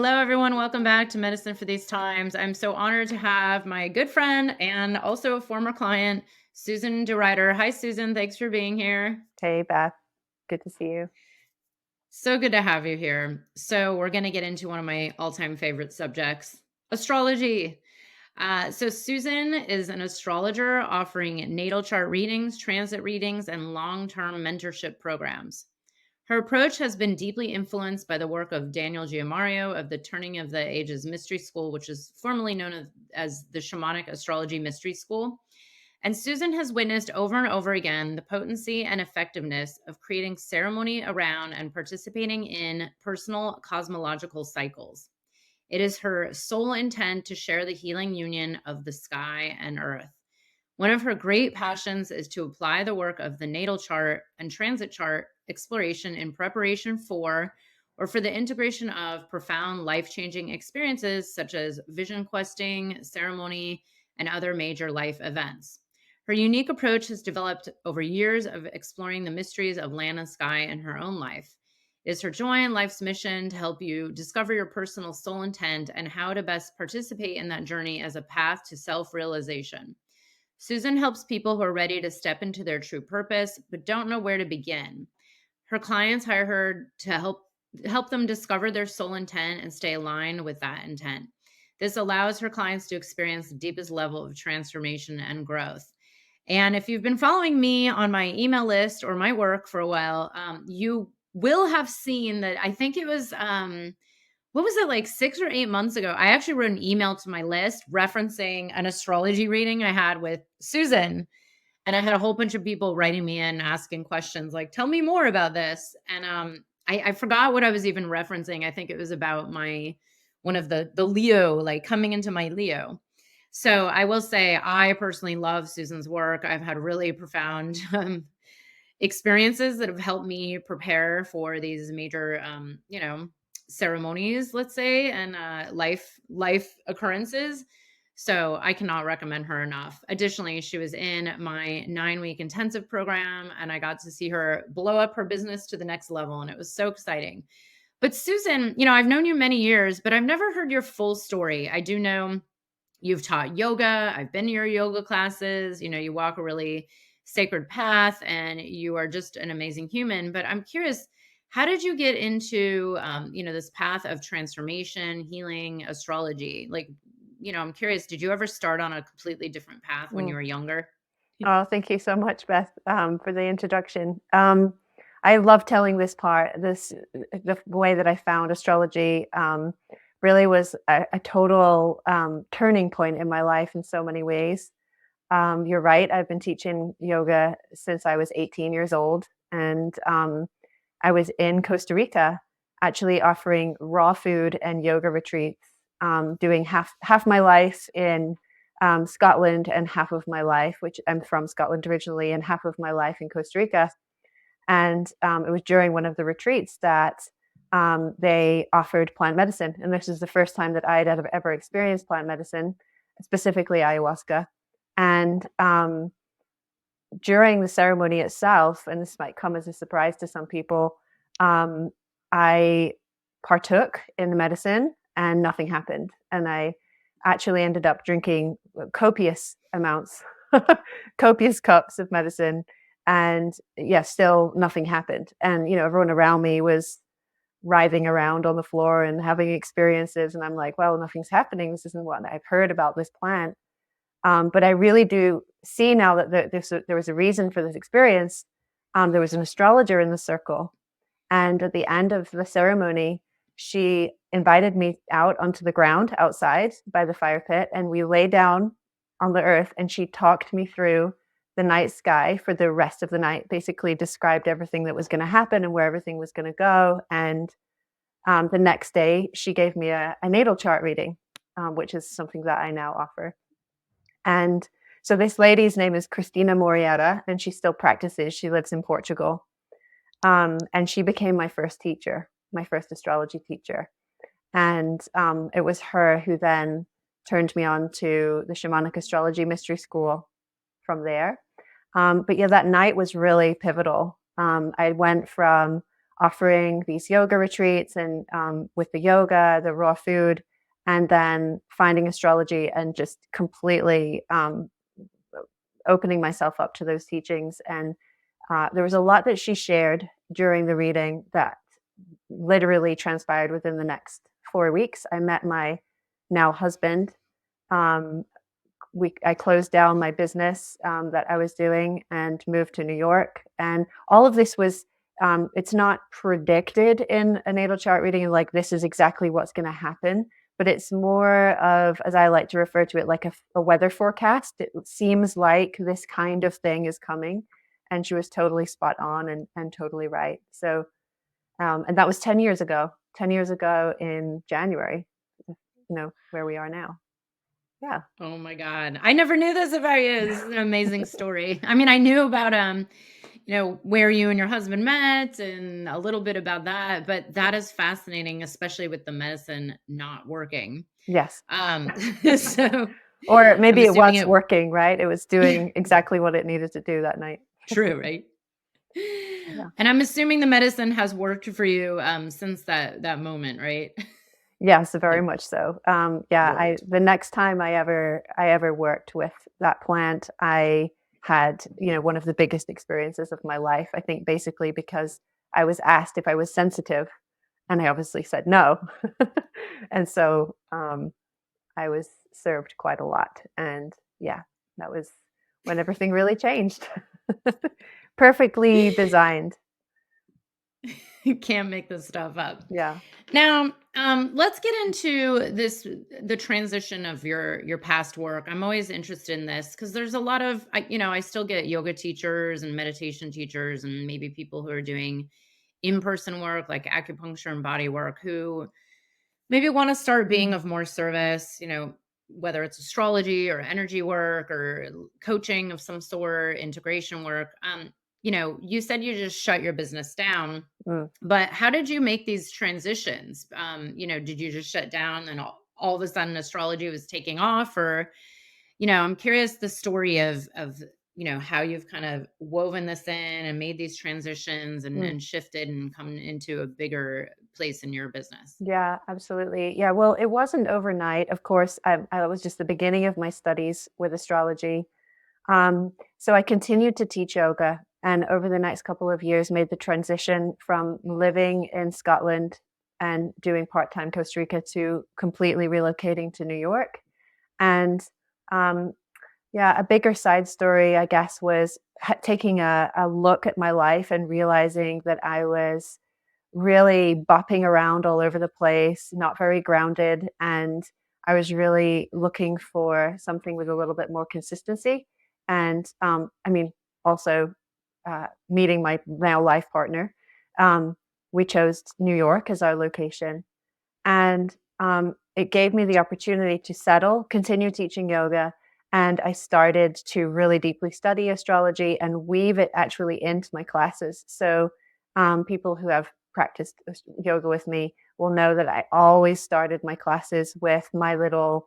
Hello, everyone. Welcome back to Medicine for These Times. I'm so honored to have my good friend and also a former client, Susan DeRyder. Hi, Susan. Thanks for being here. Hey, Beth. Good to see you. So good to have you here. So we're going to get into one of my all-time favorite subjects, astrology. So Susan is an astrologer offering natal chart readings, transit readings, and long-term mentorship programs. Her approach has been deeply influenced by the work of Daniel Giamario of the Turning of the Ages Mystery School, which is formerly known as the Shamanic Astrology Mystery School. And Susan has witnessed over and over again the potency and effectiveness of creating ceremony around and participating in personal cosmological cycles. It is her sole intent to share the healing union of the sky and earth. One of her great passions is to apply the work of the natal chart and transit chart exploration in preparation for or for the integration of profound life-changing experiences such as vision questing, ceremony, and other major life events. Her unique approach has developed over years of exploring the mysteries of land and sky in her own life. It is her joy and life's mission to help you discover your personal soul intent and how to best participate in that journey as a path to self-realization. Susan helps people who are ready to step into their true purpose but don't know where to begin. Her clients hire her to help them discover their soul intent and stay aligned with that intent. This allows her clients to experience the deepest level of transformation and growth. And if you've been following me on my email list or my work for a while, you will have seen that I think it was what was it, like 6 or 8 months ago? I actually wrote an email to my list referencing an astrology reading I had with Susan. And I had a whole bunch of people writing me in asking questions like, tell me more about this. And I forgot what I was even referencing. I think it was about my one of the Leo, like coming into my Leo. So I will say I personally love Susan's work. I've had really profound experiences that have helped me prepare for these major ceremonies, let's say, and life occurrences. So I cannot recommend her enough. Additionally, she was in my 9-week intensive program and I got to see her blow up her business to the next level. And it was so exciting. But Susan, I've known you many years, but I've never heard your full story. I do know you've taught yoga. I've been to your yoga classes. You walk a really sacred path and you are just an amazing human. But I'm curious, how did you get into, this path of transformation, healing, astrology? I'm curious, did you ever start on a completely different path when you Mm. were younger? Oh, thank you so much, Beth, for the introduction. I love telling this part. The way that I found astrology really was a total turning point in my life in so many ways. You're right. I've been teaching yoga since I was 18 years old, and I was in Costa Rica, actually offering raw food and yoga retreats, doing half my life in Scotland and half of my life, which I'm from Scotland originally, and half of my life in Costa Rica. And it was during one of the retreats that they offered plant medicine. And this is the first time that I had ever experienced plant medicine, specifically ayahuasca. And during the ceremony itself, and this might come as a surprise to some people, I partook in the medicine and nothing happened. And I actually ended up drinking copious amounts, copious cups of medicine. And yeah, still nothing happened. And, everyone around me was writhing around on the floor and having experiences. And I'm like, well, nothing's happening. This isn't what I've heard about this plant. But I really do see now that there was a reason for this experience. There was an astrologer in the circle. And at the end of the ceremony, she invited me out onto the ground outside by the fire pit. And we lay down on the earth and she talked me through the night sky for the rest of the night, basically described everything that was going to happen and where everything was going to go. And the next day, she gave me a natal chart reading, which is something that I now offer. And so this lady's name is Cristina Moriata, and she still practices. She lives in Portugal. And she became my first teacher, my first astrology teacher. And it was her who then turned me on to the Shamanic Astrology Mystery School from there. But yeah, that night was really pivotal. I went from offering these yoga retreats and with the yoga, the raw food, and then finding astrology and just completely opening myself up to those teachings. And there was a lot that she shared during the reading that literally transpired within the next 4 weeks. I met my now husband. Um, I closed down my business that I was doing and moved to New York. And all of this was, it's not predicted in a natal chart reading, like this is exactly what's going to happen. But it's more of, as I like to refer to it, like a weather forecast. It seems like this kind of thing is coming. And she was totally spot on and totally right. So, and that was 10 years ago, 10 years ago in January, where we are now. Yeah. Oh my God. I never knew this about you. This is an amazing story. I mean, I knew about where you and your husband met and a little bit about that, but that is fascinating, especially with the medicine not working. Yes. Um so Or I'm maybe it assuming was working, right? It was doing exactly what it needed to do that night. true, right? Yeah. And I'm assuming the medicine has worked for you since that moment, right? Yes, very Like much so. Yeah, worked. the next time I ever worked with that plant, I had, one of the biggest experiences of my life. I think basically because I was asked if I was sensitive, and I obviously said no. And so I was served quite a lot. And yeah, that was when everything really changed. Perfectly designed. You can't make this stuff up. Yeah. Now, let's get into the transition of your past work. I'm always interested in this because there's a lot of I still get yoga teachers and meditation teachers and maybe people who are doing in-person work like acupuncture and body work who maybe want to start being Mm, of more service, whether it's astrology or energy work or coaching of some sort, integration work. You said you just shut your business down, mm. but how did you make these transitions? Did you just shut down and all of a sudden astrology was taking off? Or, I'm curious the story of how you've kind of woven this in and made these transitions Mm. and shifted and come into a bigger place in your business. Yeah, absolutely. Yeah, well, it wasn't overnight. Of course, I was just the beginning of my studies with astrology. So I continued to teach yoga, and over the next couple of years, made the transition from living in Scotland and doing part-time Costa Rica to completely relocating to New York. And um, yeah, a bigger side story, I guess, was taking a look at my life and realizing that I was really bopping around all over the place, not very grounded. And I was really looking for something with a little bit more consistency. And I mean, also meeting my now life partner, um, we chose New York as our location. And it gave me the opportunity to settle, continue teaching yoga. And I started to really deeply study astrology and weave it actually into my classes. So people who have practiced yoga with me will know that I always started my classes with my little,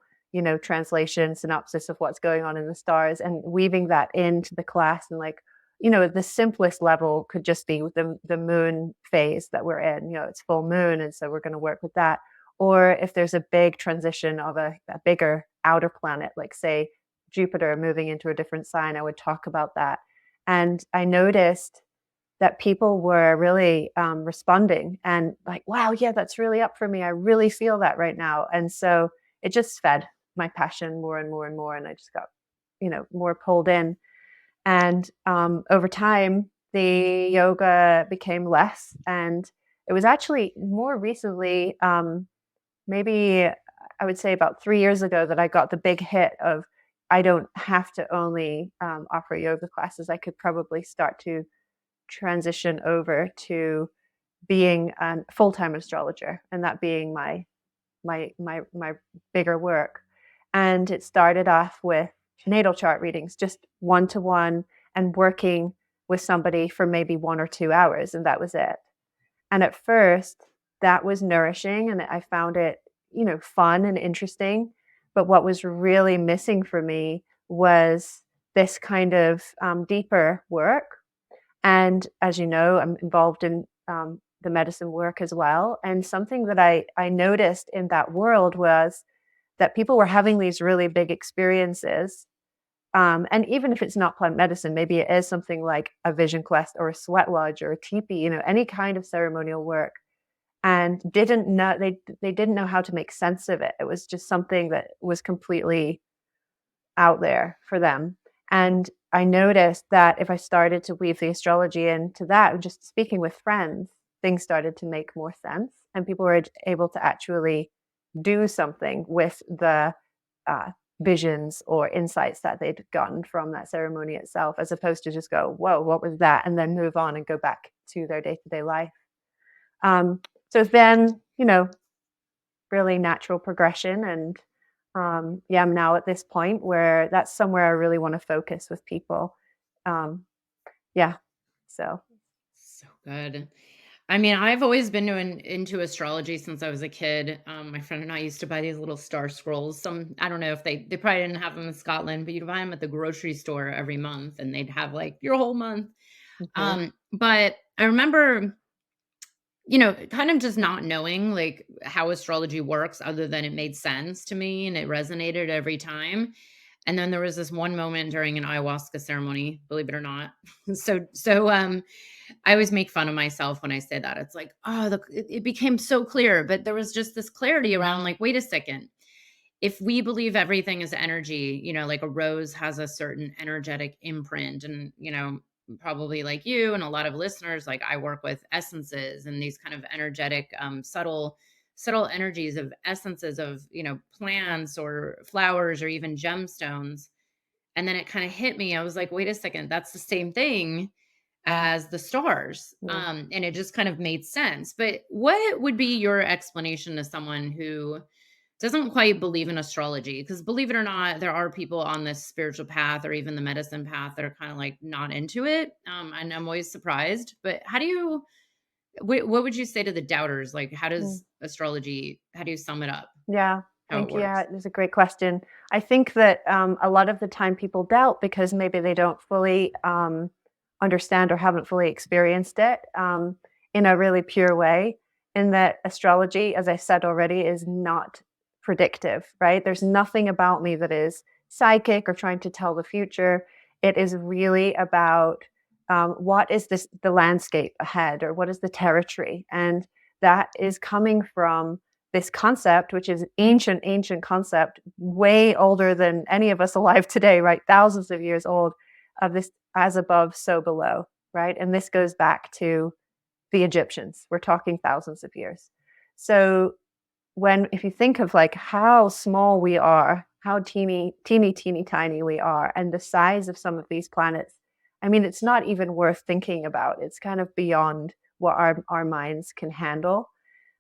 translation synopsis of what's going on in the stars and weaving that into the class. And like, the simplest level could just be the moon phase that we're in. It's full moon, and so we're going to work with that. Or if there's a big transition of a bigger outer planet, like say Jupiter moving into a different sign, I would talk about that. And I noticed that people were really responding and like, wow, yeah, that's really up for me. I really feel that right now. And so it just fed my passion more and more and more. And I just got, more pulled in. And over time, the yoga became less. And it was actually more recently, maybe I would say about 3 years ago, that I got the big hit of I don't have to only offer yoga classes. I could probably start to transition over to being a full-time astrologer, and that being my bigger work. And it started off with natal chart readings, just one to one, and working with somebody for maybe 1 or 2 hours, and that was it. And at first, that was nourishing, and I found it, fun and interesting. But what was really missing for me was this kind of deeper work. And as you know, I'm involved in the medicine work as well. And something that I noticed in that world was that people were having these really big experiences. And even if it's not plant medicine, maybe it is something like a vision quest or a sweat lodge or a teepee, any kind of ceremonial work, and they didn't know how to make sense of it. It was just something that was completely out there for them. And I noticed that if I started to weave the astrology into that, just speaking with friends, things started to make more sense, and people were able to actually do something with the uh, visions or insights that they'd gotten from that ceremony itself, as opposed to just go, whoa, what was that? And then move on and go back to their day to day life. So it's been, really natural progression. And yeah, I'm now at this point where that's somewhere I really want to focus with people. Um, yeah. So, So good. I mean, I've always been into astrology since I was a kid. My friend and I used to buy these little star scrolls. Some, I don't know if they probably didn't have them in Scotland, but you'd buy them at the grocery store every month, and they'd have like your whole month. mhm, But I remember, kind of just not knowing like how astrology works, other than it made sense to me and it resonated every time. And then there was this one moment during an ayahuasca ceremony, believe it or not. So I always make fun of myself when I say that. It's like, oh, it became so clear, but there was just this clarity around like, wait a second. If we believe everything is energy, like a rose has a certain energetic imprint, and, probably like you and a lot of listeners, like I work with essences and these kind of energetic, subtle energies of essences of, plants or flowers or even gemstones. And then it kind of hit me. I was like, wait a second, that's the same thing as the stars. yeah. And it just kind of made sense. But what would be your explanation to someone who doesn't quite believe in astrology? Because believe it or not, there are people on this spiritual path or even the medicine path that are kind of like not into it. And I'm always surprised. But what would you say to the doubters? Like, how Mm. does astrology, how do you sum it up, Yeah. how it Thank you. Yeah, works? it's a great question. I think that a lot of the time people doubt because maybe they don't fully understand or haven't fully experienced it in a really pure way. In that astrology, as I said already, is not predictive, right? There's nothing about me that is psychic or trying to tell the future. It is really about what is the landscape ahead, or what is the territory, and that is coming from this concept, which is ancient concept, way older than any of us alive today, right? Thousands of years old, of this as above, so below, right? And this goes back to the Egyptians. We're talking thousands of years. So if you think of like how small we are, how teeny tiny we are, and the size of some of these planets, I mean, it's not even worth thinking about. It's kind of beyond what our minds can handle.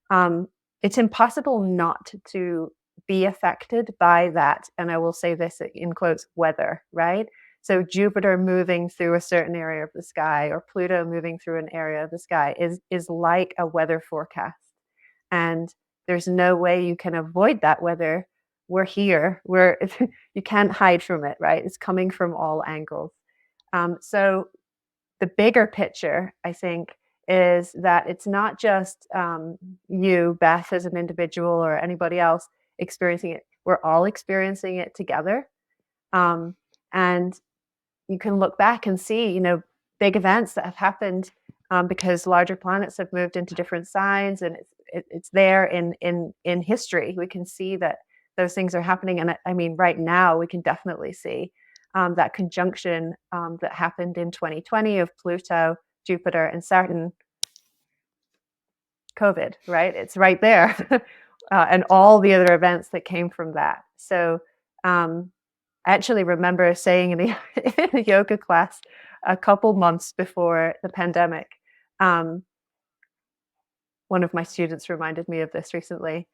um, it's impossible not to be affected by that. And I will say this in quotes, weather, right? So Jupiter moving through a certain area of the sky, or Pluto moving through an area of the sky, is like a weather forecast. And there's no way you can avoid that weather. We're here. You can't hide from it, right? It's coming from all angles. So the bigger picture, I think, is that it's not just you, Beth, as an individual, or anybody else experiencing it. We're all experiencing it together. Um, and you can look back and see, big events that have happened because larger planets have moved into different signs, and it's there in history. We can see that those things are happening, and I mean, right now we can definitely see that conjunction that happened in 2020 of Pluto, Jupiter, and Saturn. COVID, right? It's right there, and all the other events that came from that. So I actually remember saying in a yoga class a couple months before the pandemic, um, one of my students reminded me of this recently.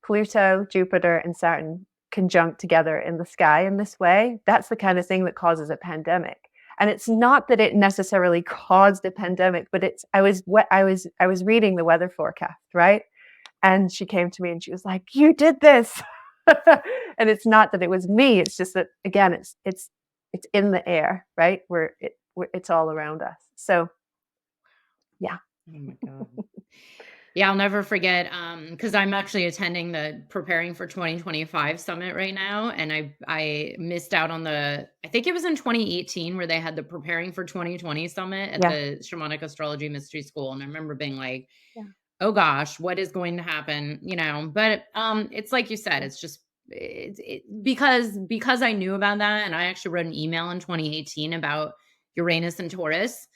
Pluto, Jupiter, and Saturn conjunct together in the sky in this way. That's the kind of thing that causes a pandemic. And it's not that it necessarily caused a pandemic, but I was reading the weather forecast, right? And she came to me and she was like, "You did this." And it's not that it was me. It's just that, again, it's in the air, right? It's all around us. So yeah. Oh my God. Yeah, I'll never forget, because I'm actually attending the Preparing for 2025 summit right now, and I missed out on I think it was in 2018 where they had the Preparing for 2020 summit at Yeah. the Shamanic Astrology Mystery School, and I remember being like, Yeah. "Oh gosh, what is going to happen?" But, it's like you said, Yeah. it's just because I knew about that, and I actually wrote an email in 2018 about Uranus and Taurus,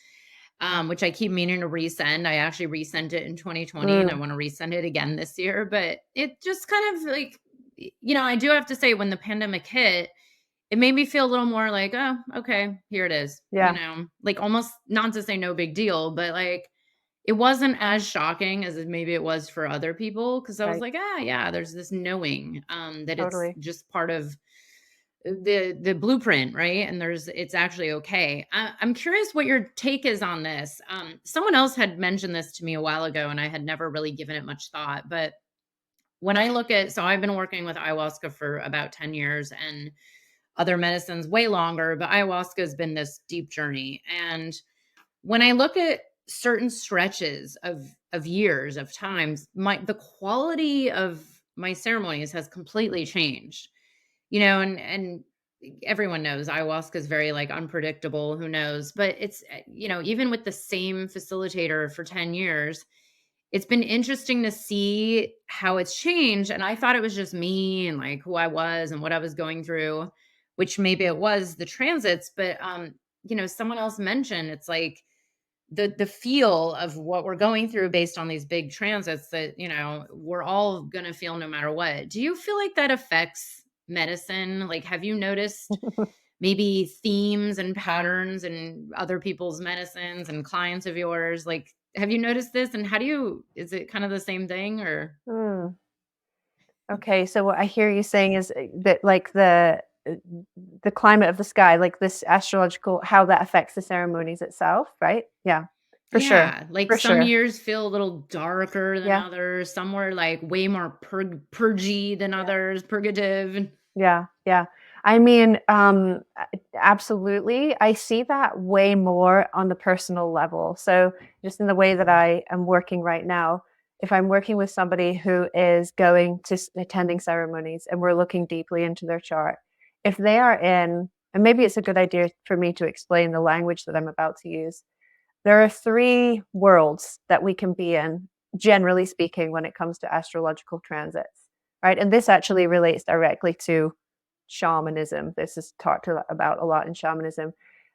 which I keep meaning to resend. I actually resent it in 2020 and I Mm, want to resend it again this year. But it just kind of like, I do have to say, when the pandemic hit, it made me feel a little more like, oh, okay, here it is, yeah. like almost not to say no big deal, but like it wasn't as shocking as maybe it was for other people. Cause I was Right. like, yeah, there's this knowing that it's Totally. just part of the blueprint, right? And it's actually okay. I'm curious what your take is on this. Someone else had mentioned this to me a while ago, and I had never really given it much thought. But when I look at, so I've been working with ayahuasca for about 10 years and other medicines way longer, but ayahuasca has been this deep journey. And when I look at certain stretches of years of times, the quality of my ceremonies has completely changed. And everyone knows ayahuasca is very like unpredictable, who knows, but it's even with the same facilitator for 10 years, it's been interesting to see how it's changed. And I thought it was just me and like who I was and what I was going through, which maybe it was the transits. But someone else mentioned it's like the feel of what we're going through based on these big transits that we're all going to feel no matter what. Do you feel like that affects medicine? Like, have you noticed maybe themes and patterns in other people's medicines and clients of yours? Like, have you noticed this, and is it kind of the same thing, or? Mm. Okay, so what I hear you saying is that like uh, the climate of the sky, like this astrological, how that affects the ceremonies itself, right? Yeah, for sure, Yeah, like for some sure. years feel a little darker than Yeah, others. Some were like way more purgy than yeah, others, purgative. yeah, yeah. I mean, absolutely. I see that way more on the personal level. So just in the way that I am working right now, if I'm working with somebody who is going to attending ceremonies and we're looking deeply into their chart, if they are in, and maybe it's a good idea for me to explain the language that I'm about to use. There are three worlds that we can be in, generally speaking, when it comes to astrological transits, right? And this actually relates directly to shamanism. This is talked about a lot in shamanism.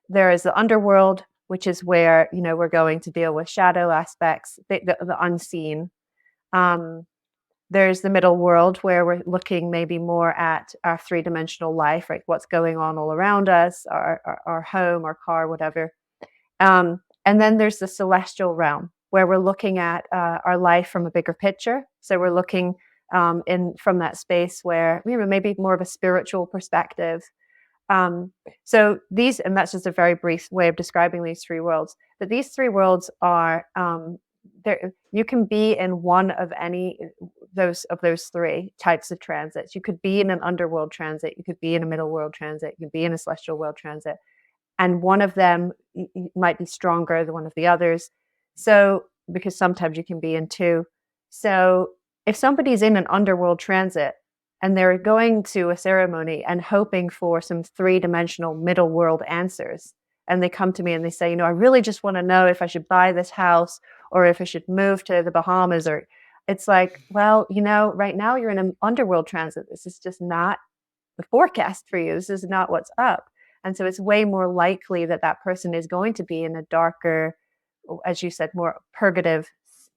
There is the underworld, which is where we're going to deal with shadow aspects, the unseen. Um, there's the middle world where we're looking maybe more at our three-dimensional life, right? What's going on all around us, our home, our car, whatever. And then there's the celestial realm where we're looking at our life from a bigger picture. So we're looking in from that space where maybe more of a spiritual perspective. So these, and that's just a very brief way of describing these three worlds. But these three worlds are there. You can be in one of any those three types of transits. You could be in an underworld transit. You could be in a middle world transit. You could be in a celestial world transit, and one of them might be stronger than one of the others. So, because sometimes you can be in two. So, if somebody's in an underworld transit and they're going to a ceremony and hoping for some three-dimensional middle world answers, and they come to me and they say, I really just want to know if I should buy this house or if I should move to the Bahamas, or it's like, well, right now you're in an underworld transit. This is just not the forecast for you. This is not what's up. And so it's way more likely that that person is going to be in a darker, as you said, more purgative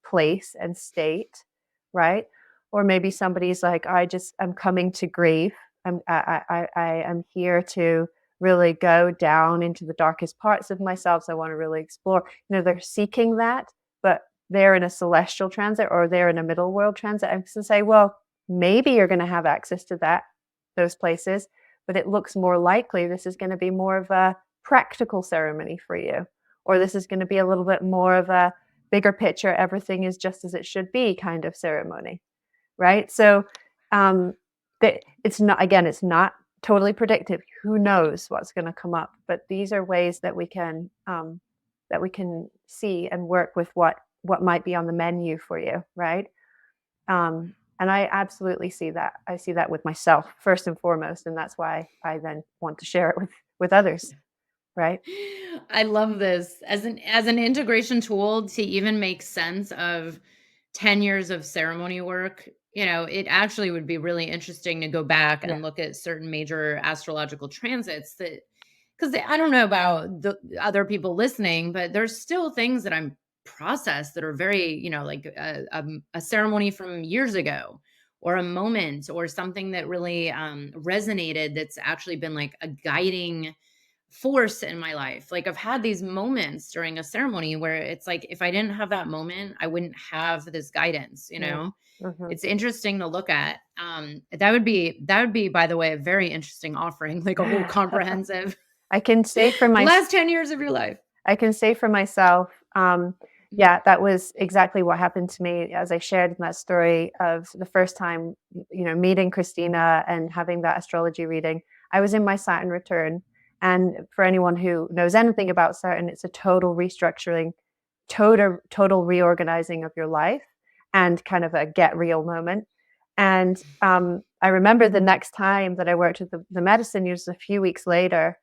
place and state, right? Or maybe somebody's like, I'm coming to grief. I am here to really go down into the darkest parts of myself. So I want to really explore. They're seeking that, but they're in a celestial transit or they're in a middle world transit. I'm to say, well, maybe you're going to have access to those places, but it looks more likely this is going to be more of a practical ceremony for you, or this is going to be a little bit more of a bigger picture, everything is just as it should be kind of ceremony, right? So it's not totally predictive. Who knows what's going to come up? But these are ways that we can see and work with what what might be on the menu for you, right? And I absolutely see that. I see that with myself first and foremost, and that's why I then want to share it with others, right? I love this as an integration tool to even make sense of 10 years of ceremony work. It actually would be really interesting to go back Yeah, and look at certain major astrological transits that, because I don't know about the other people listening, but there's still things that I'm processed that are very, like a ceremony from years ago, or a moment, or something that really resonated, that's actually been like a guiding force in my life. Like, I've had these moments during a ceremony where it's like, if I didn't have that moment, I wouldn't have this guidance. yeah. Hmm. It's interesting to look at. That would be, by the way, a very interesting offering, like a whole comprehensive I can say for the my last 10 years of your life. I can say for myself, yeah, that was exactly what happened to me, as I shared in that story of the first time, meeting Christina and having that astrology reading. I was in my Saturn return. And for anyone who knows anything about Saturn, it's a total restructuring, total reorganizing of your life, and kind of a get real moment. And I remember the next time that I worked with the medicine, it was a few weeks later.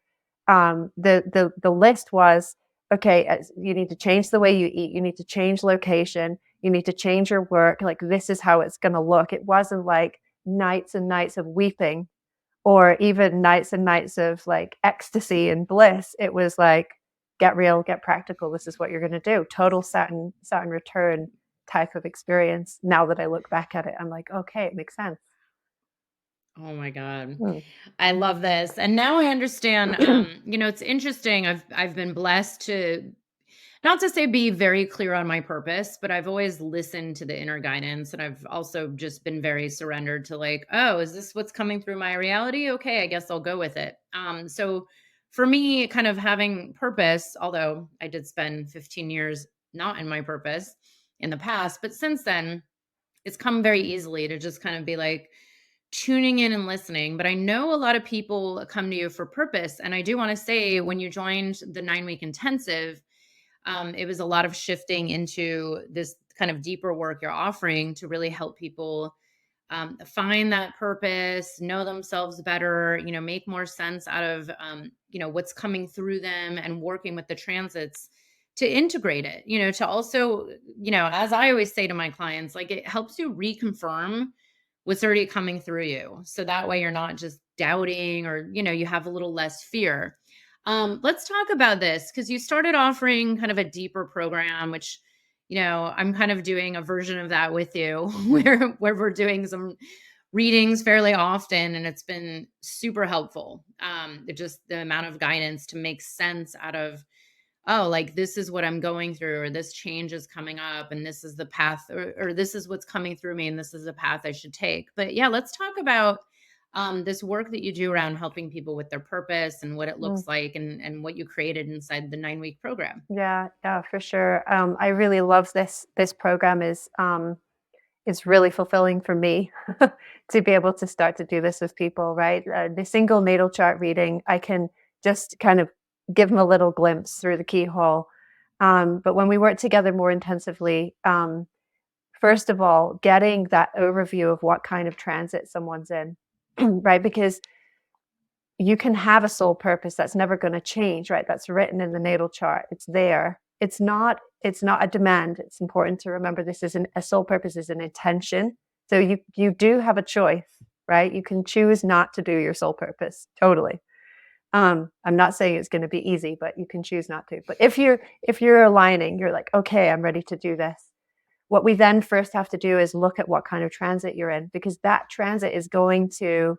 The list was, okay, you need to change the way you eat, you need to change location, you need to change your work. Like, this is how it's going to look. It wasn't like nights and nights of weeping, or even nights and nights of like ecstasy and bliss. It was like, get real, get practical. This is what you're going to do. Total Saturn return type of experience. Now that I look back at it, I'm like, okay, it makes sense. Oh my God. Hmm. I love this. And now I understand. It's interesting. I've been blessed to, not to say be very clear on my purpose, but I've always listened to the inner guidance. And I've also just been very surrendered to, like, oh, is this what's coming through my reality? Okay, I guess I'll go with it. So for me, kind of having purpose, although I did spend 15 years not in my purpose in the past, but since then, it's come very easily to just kind of be like tuning in and listening. But I know a lot of people come to you for purpose. And I do want to say, when you joined the 9-week intensive, it was a lot of shifting into this kind of deeper work you're offering to really help people find that purpose, know themselves better, make more sense out of, what's coming through them, and working with the transits to integrate it, to also, as I always say to my clients, like, it helps you reconfirm what's already coming through you. So that way you're not just doubting, or, you have a little less fear. Let's talk about this, because you started offering kind of a deeper program, which, I'm kind of doing a version of that with you, where we're doing some readings fairly often, and it's been super helpful. Just the amount of guidance to make sense out of, oh, like, this is what I'm going through, or this change is coming up, and this is the path, or this is what's coming through me, and this is the path I should take. But yeah, let's talk about this work that you do around helping people with their purpose, and what it Mm. looks like, and what you created inside the 9-week program. Yeah, yeah, for sure. I really love this program. Is really fulfilling for me to be able to start to do this with people, right? The single natal chart reading, I can just kind of give them a little glimpse through the keyhole. But when we work together more intensively, first of all, getting that overview of what kind of transit someone's in, right? Because you can have a soul purpose that's never going to change, right? That's written in the natal chart. It's there. It's not a demand. It's important to remember, this is a soul purpose is an intention. So you do have a choice, right? You can choose not to do your soul purpose. Totally. I'm not saying it's going to be easy, but you can choose not to. But if you're aligning, you're like, okay, I'm ready to do this. What we then first have to do is look at what kind of transit you're in, because that transit is going to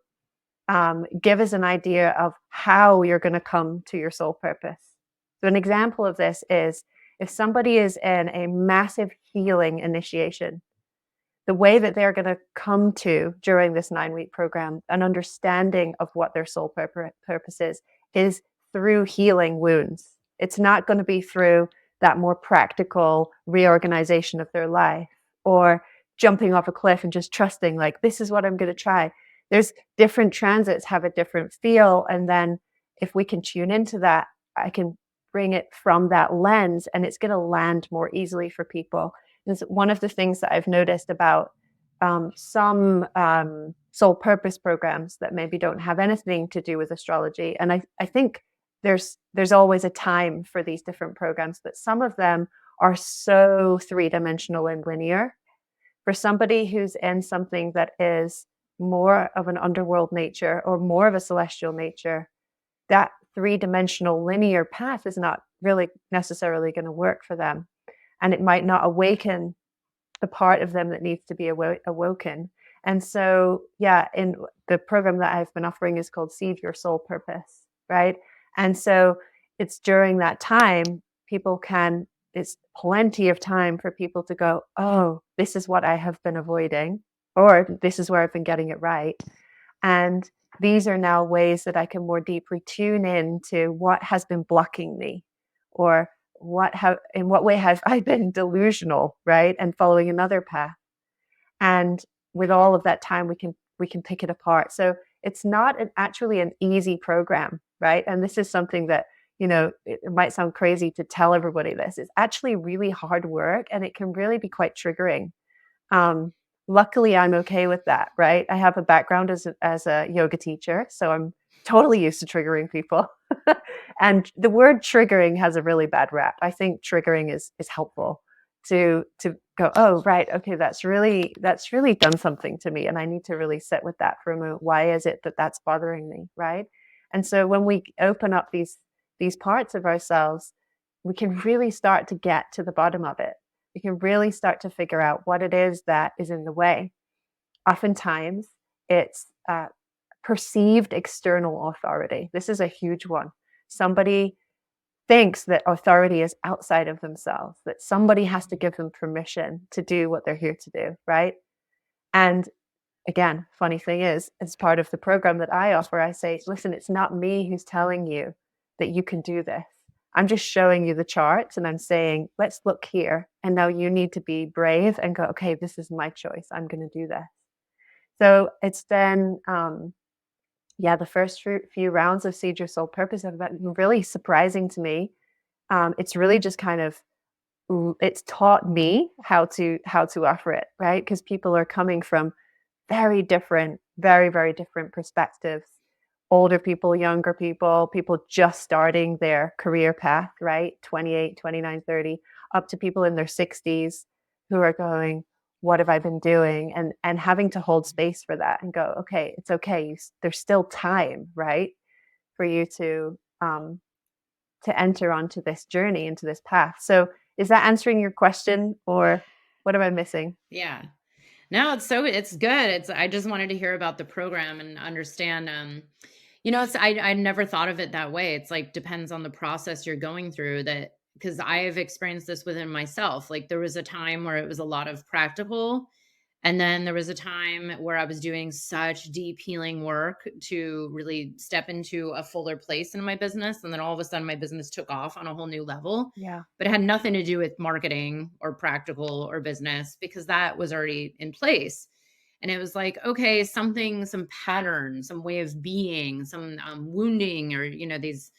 give us an idea of how you're going to come to your soul purpose. So an example of this is, if somebody is in a massive healing initiation, the way that they're going to come to, during this 9-week program, an understanding of what their soul purpose is through healing wounds. It's not going to be through that more practical reorganization of their life, or jumping off a cliff and just trusting, like, this is what I'm going to try. There's different transits have a different feel. And then if we can tune into that, I can bring it from that lens, and it's going to land more easily for people. It's one of the things that I've noticed about some soul purpose programs that maybe don't have anything to do with astrology. And I think there's always a time for these different programs, but some of them are so three-dimensional and linear. For somebody who's in something that is more of an underworld nature or more of a celestial nature, that three-dimensional linear path is not really necessarily going to work for them. And it might not awaken the part of them that needs to be awoken. And so, yeah, in the program that I've been offering is called Seed Your Soul Purpose, right? And so it's during that time, it's plenty of time for people to go, oh, this is what I have been avoiding, or this is where I've been getting it right. And these are now ways that I can more deeply tune in to what has been blocking me, or in what way have I been delusional, right? And following another path. And with all of that time, we can pick it apart. So it's not actually an easy program, right? And this is something that, it might sound crazy to tell everybody this. It's actually really hard work, and it can really be quite triggering. Luckily, I'm okay with that, right? I have a background as a yoga teacher, so I'm totally used to triggering people. And the word triggering has a really bad rap. I think triggering is helpful to go, oh, right, okay, that's really done something to me, and I need to really sit with that for a moment. Why is it that that's bothering me, right? And so when we open up these parts of ourselves, we can really start to get to the bottom of it. We can really start to figure out what it is that is in the way. Oftentimes, it's perceived external authority. This is a huge one. Somebody thinks that authority is outside of themselves, that somebody has to give them permission to do what they're here to do, right? And again, funny thing is, as part of the program that I offer, I say, listen, it's not me who's telling you that you can do this. I'm just showing you the charts, and I'm saying, let's look here. And now you need to be brave and go, okay, this is my choice. I'm going to do this. So it's then, the first few rounds of Seed Your Soul Purpose have been really surprising to me. It's really just kind of, it's taught me how to offer it, right? Because people are coming from very different, very, very different perspectives. Older people, younger people just starting their career path, right? 28, 29, 30, up to people in their 60s who are going, what have I been doing? And having to hold space for that and go, okay, it's okay. There's still time, right? For you to enter onto this journey, into this path. So is that answering your question, or what am I missing? Yeah. No, it's good. I just wanted to hear about the program and understand, I never thought of it that way. It's like, depends on the process you're going through, that because I have experienced this within myself. Like, there was a time where it was a lot of practical, and then there was a time where I was doing such deep healing work to really step into a fuller place in my business. And then all of a sudden my business took off on a whole new level. Yeah. But it had nothing to do with marketing or practical or business, because that was already in place. And it was like, okay, some pattern, some way of being, some wounding, or, these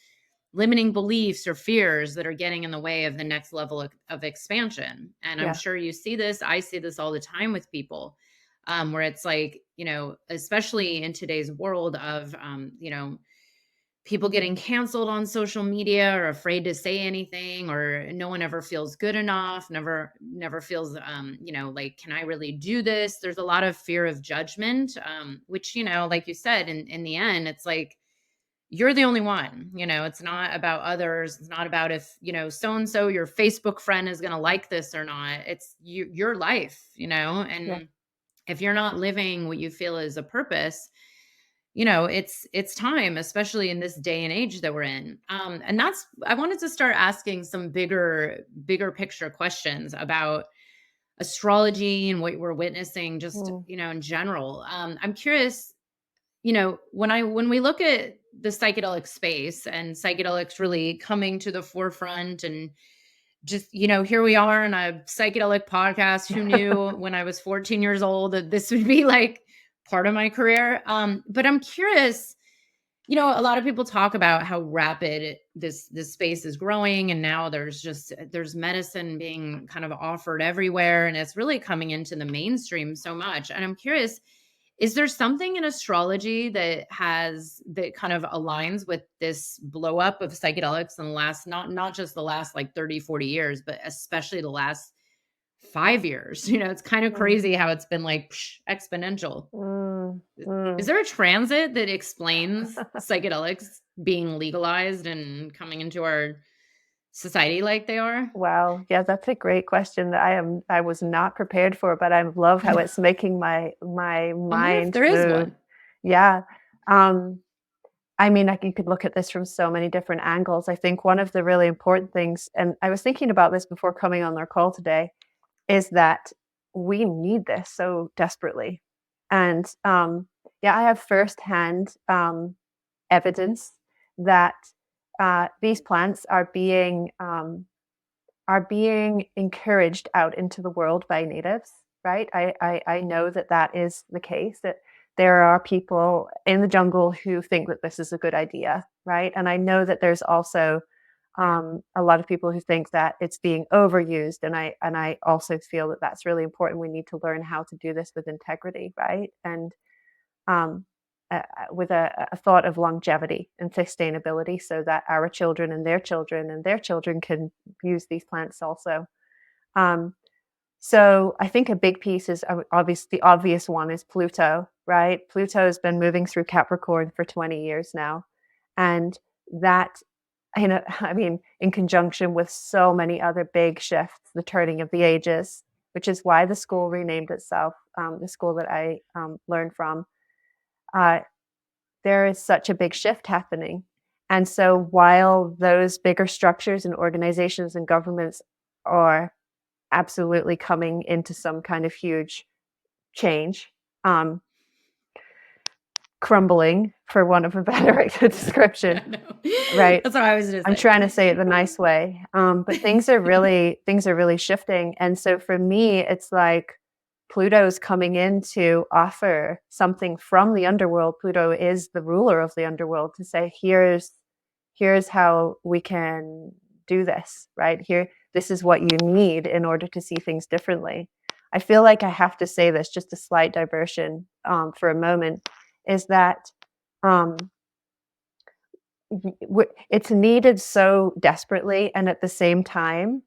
limiting beliefs or fears that are getting in the way of the next level of expansion. And I'm Yeah. sure you see this. I see this all the time with people, where it's like, especially in today's world of, people getting canceled on social media, or afraid to say anything, or no one ever feels good enough, never feels, like, can I really do this? There's a lot of fear of judgment, which, like you said, in the end, it's like, you're the only one. It's not about others. It's not about if, so and so, your Facebook friend, is going to like this or not. It's your life, Yeah. and if you're not living what you feel is a purpose, it's time, especially in this day and age that we're in. And I wanted to start asking some bigger picture questions about astrology and what we're witnessing, just, Mm. in general. I'm curious, when we look at the psychedelic space, and psychedelics really coming to the forefront, and just, here we are in a psychedelic podcast. Who knew when I was 14 years old that this would be like part of my career? But I'm curious, A lot of people talk about how rapid this space is growing, and now there's medicine being kind of offered everywhere, and it's really coming into the mainstream so much. And I'm curious, is there something in astrology that kind of aligns with this blow up of psychedelics in the last, not just the last like 30, 40 years, but especially the last 5 years? It's kind of Mm, crazy how it's been like exponential. mm, Is mm. there a transit that explains psychedelics being legalized and coming into our society like they are? Wow. Yeah, that's a great question that I was not prepared for, but I love how it's making my I wonder if mind there is move. one. Yeah. Um, I mean, like you could look at this from so many different angles. I think one of the really important things, and I was thinking about this before coming on our call today, is that we need this so desperately. And yeah, I have firsthand evidence that these plants are being encouraged out into the world by natives, right? I know that that is the case, that there are people in the jungle who think that this is a good idea, right? And I know that there's also a lot of people who think that it's being overused, and I also feel that that's really important. We need to learn how to do this with integrity, right? And um, with a thought of longevity and sustainability, so that our children and their children can use these plants also. Um, so I think a big piece is obvious. The obvious one is Pluto, right? Pluto has been moving through Capricorn for 20 years now, and that, I mean, in conjunction with so many other big shifts, the turning of the ages, which is why the school renamed itself. The school that I learned from, uh, there is such a big shift happening. And so while those bigger structures and organizations and governments are absolutely coming into some kind of huge change, um, crumbling, for want of a better Yeah, description, no. right? That's what I was gonna I'm say. trying to say it the nice way. But things are really shifting. And so for me, it's like Pluto's coming in to offer something from the underworld. Pluto is the ruler of the underworld, to say, here's how we can do this, right? This is what you need in order to see things differently. I feel like I have to say this, just a slight diversion for a moment, is that um, it's needed so desperately, and at the same time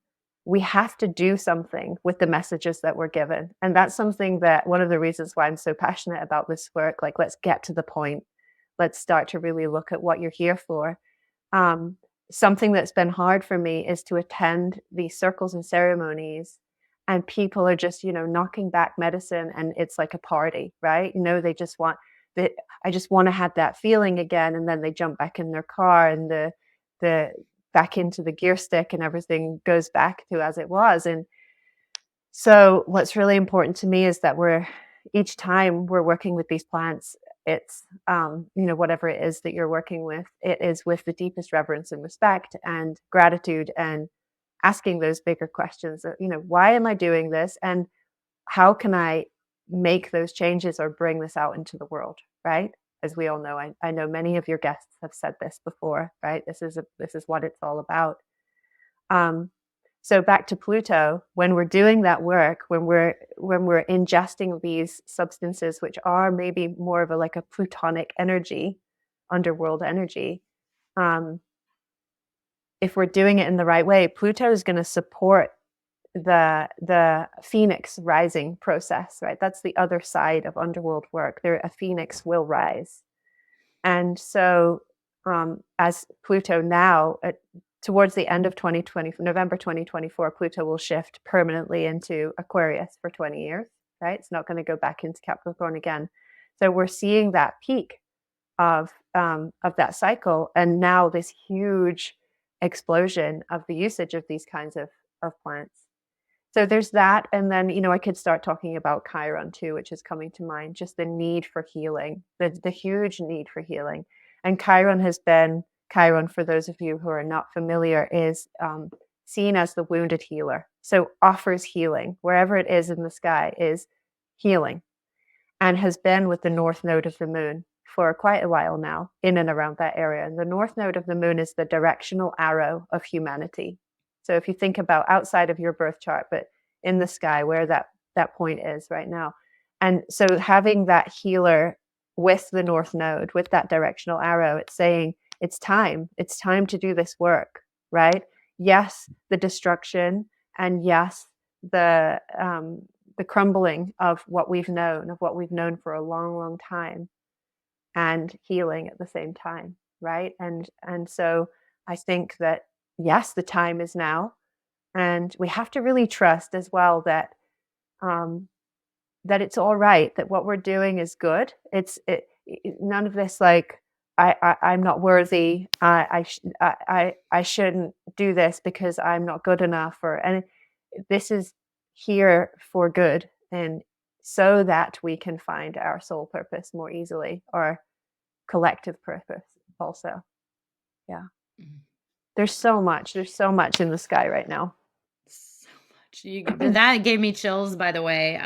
we have to do something with the messages that we're given. And that's something that, one of the reasons why I'm so passionate about this work, like, let's get to the point, let's start to really look at what you're here for. um, Something that's been hard for me is to attend these circles and ceremonies, and people are just, knocking back medicine, and it's like a party, right? They just want that. I just want to have that feeling again, and then they jump back in their car, and the back into the gear stick, and everything goes back to as it was. And so what's really important to me is that each time we're working with these plants, it's, whatever it is that you're working with, it is with the deepest reverence and respect and gratitude, and asking those bigger questions of, why am I doing this? And how can I make those changes or bring this out into the world, right? As we all know, I know many of your guests have said this before, right? This is what it's all about. Um, so back to Pluto, when we're doing that work, when we're ingesting these substances, which are maybe more of like a plutonic energy, underworld energy, um, if we're doing it in the right way, Pluto is going to support the phoenix rising process, right? That's the other side of underworld work. A phoenix will rise. And so, as Pluto now, towards the end of 2020, November 2024, Pluto will shift permanently into Aquarius for 20 years, right? It's not going to go back into Capricorn again. So we're seeing that peak of that cycle, and now this huge explosion of the usage of these kinds of plants. So there's that. And then, I could start talking about Chiron too, which is coming to mind, just the need for healing, the huge need for healing. And Chiron, for those of you who are not familiar, is seen as the wounded healer. So offers healing. Wherever it is in the sky is healing, and has been with the north node of the moon for quite a while now in and around that area. And the north node of the moon is the directional arrow of humanity. So if you think about outside of your birth chart, but in the sky, where that point is right now. And so having that healer with the north node, with that directional arrow, it's saying it's time to do this work, right? Yes, the destruction, and yes, the crumbling of what we've known for a long, long time, and healing at the same time, right? And so I think that yes, the time is now, and we have to really trust as well that that it's all right, that what we're doing is good. None of this like I'm not worthy. I shouldn't do this because I'm not good enough. And this is here for good, and so that we can find our soul purpose more easily, or collective purpose also. Yeah. Mhm. There's so much in the sky right now. So much. That gave me chills, by the way.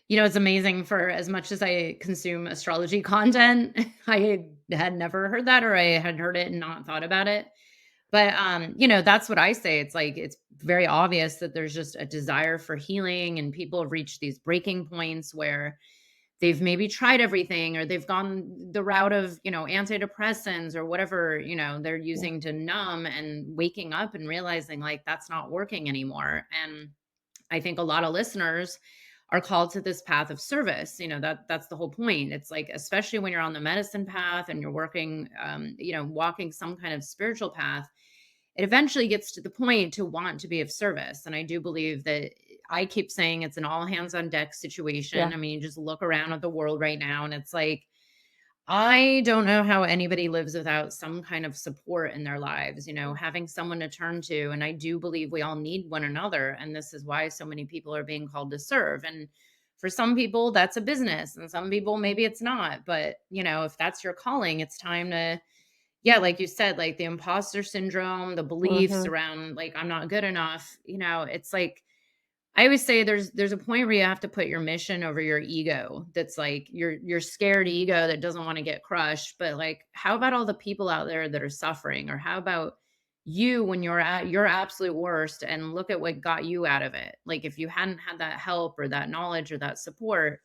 It's amazing, for as much as I consume astrology content, I had never heard that, or I had heard it and not thought about it. But that's what I say. It's like it's very obvious that there's just a desire for healing, and people have reached these breaking points where they've maybe tried everything, or they've gone the route of, antidepressants or whatever, they're Yeah. using to numb, and waking up and realizing like that's not working anymore. And I think a lot of listeners are called to this path of service. That's the whole point. It's like, especially when you're on the medicine path and you're working, walking some kind of spiritual path, it eventually gets to the point to want to be of service. And I do believe that, I keep saying, it's an all hands on deck situation. Yeah. I mean, you just look around at the world right now, and it's like, I don't know how anybody lives without some kind of support in their lives, having someone to turn to. And I do believe we all need one another. And this is why so many people are being called to serve. And for some people, that's a business, and some people, maybe it's not. But, if that's your calling, it's time to, yeah, like you said, like the imposter syndrome, the beliefs Mm-hmm. around like, I'm not good enough, it's like, I always say there's a point where you have to put your mission over your ego. That's like your scared ego that doesn't want to get crushed. But like, how about all the people out there that are suffering? Or how about you when you're at your absolute worst, and look at what got you out of it? Like, if you hadn't had that help or that knowledge or that support,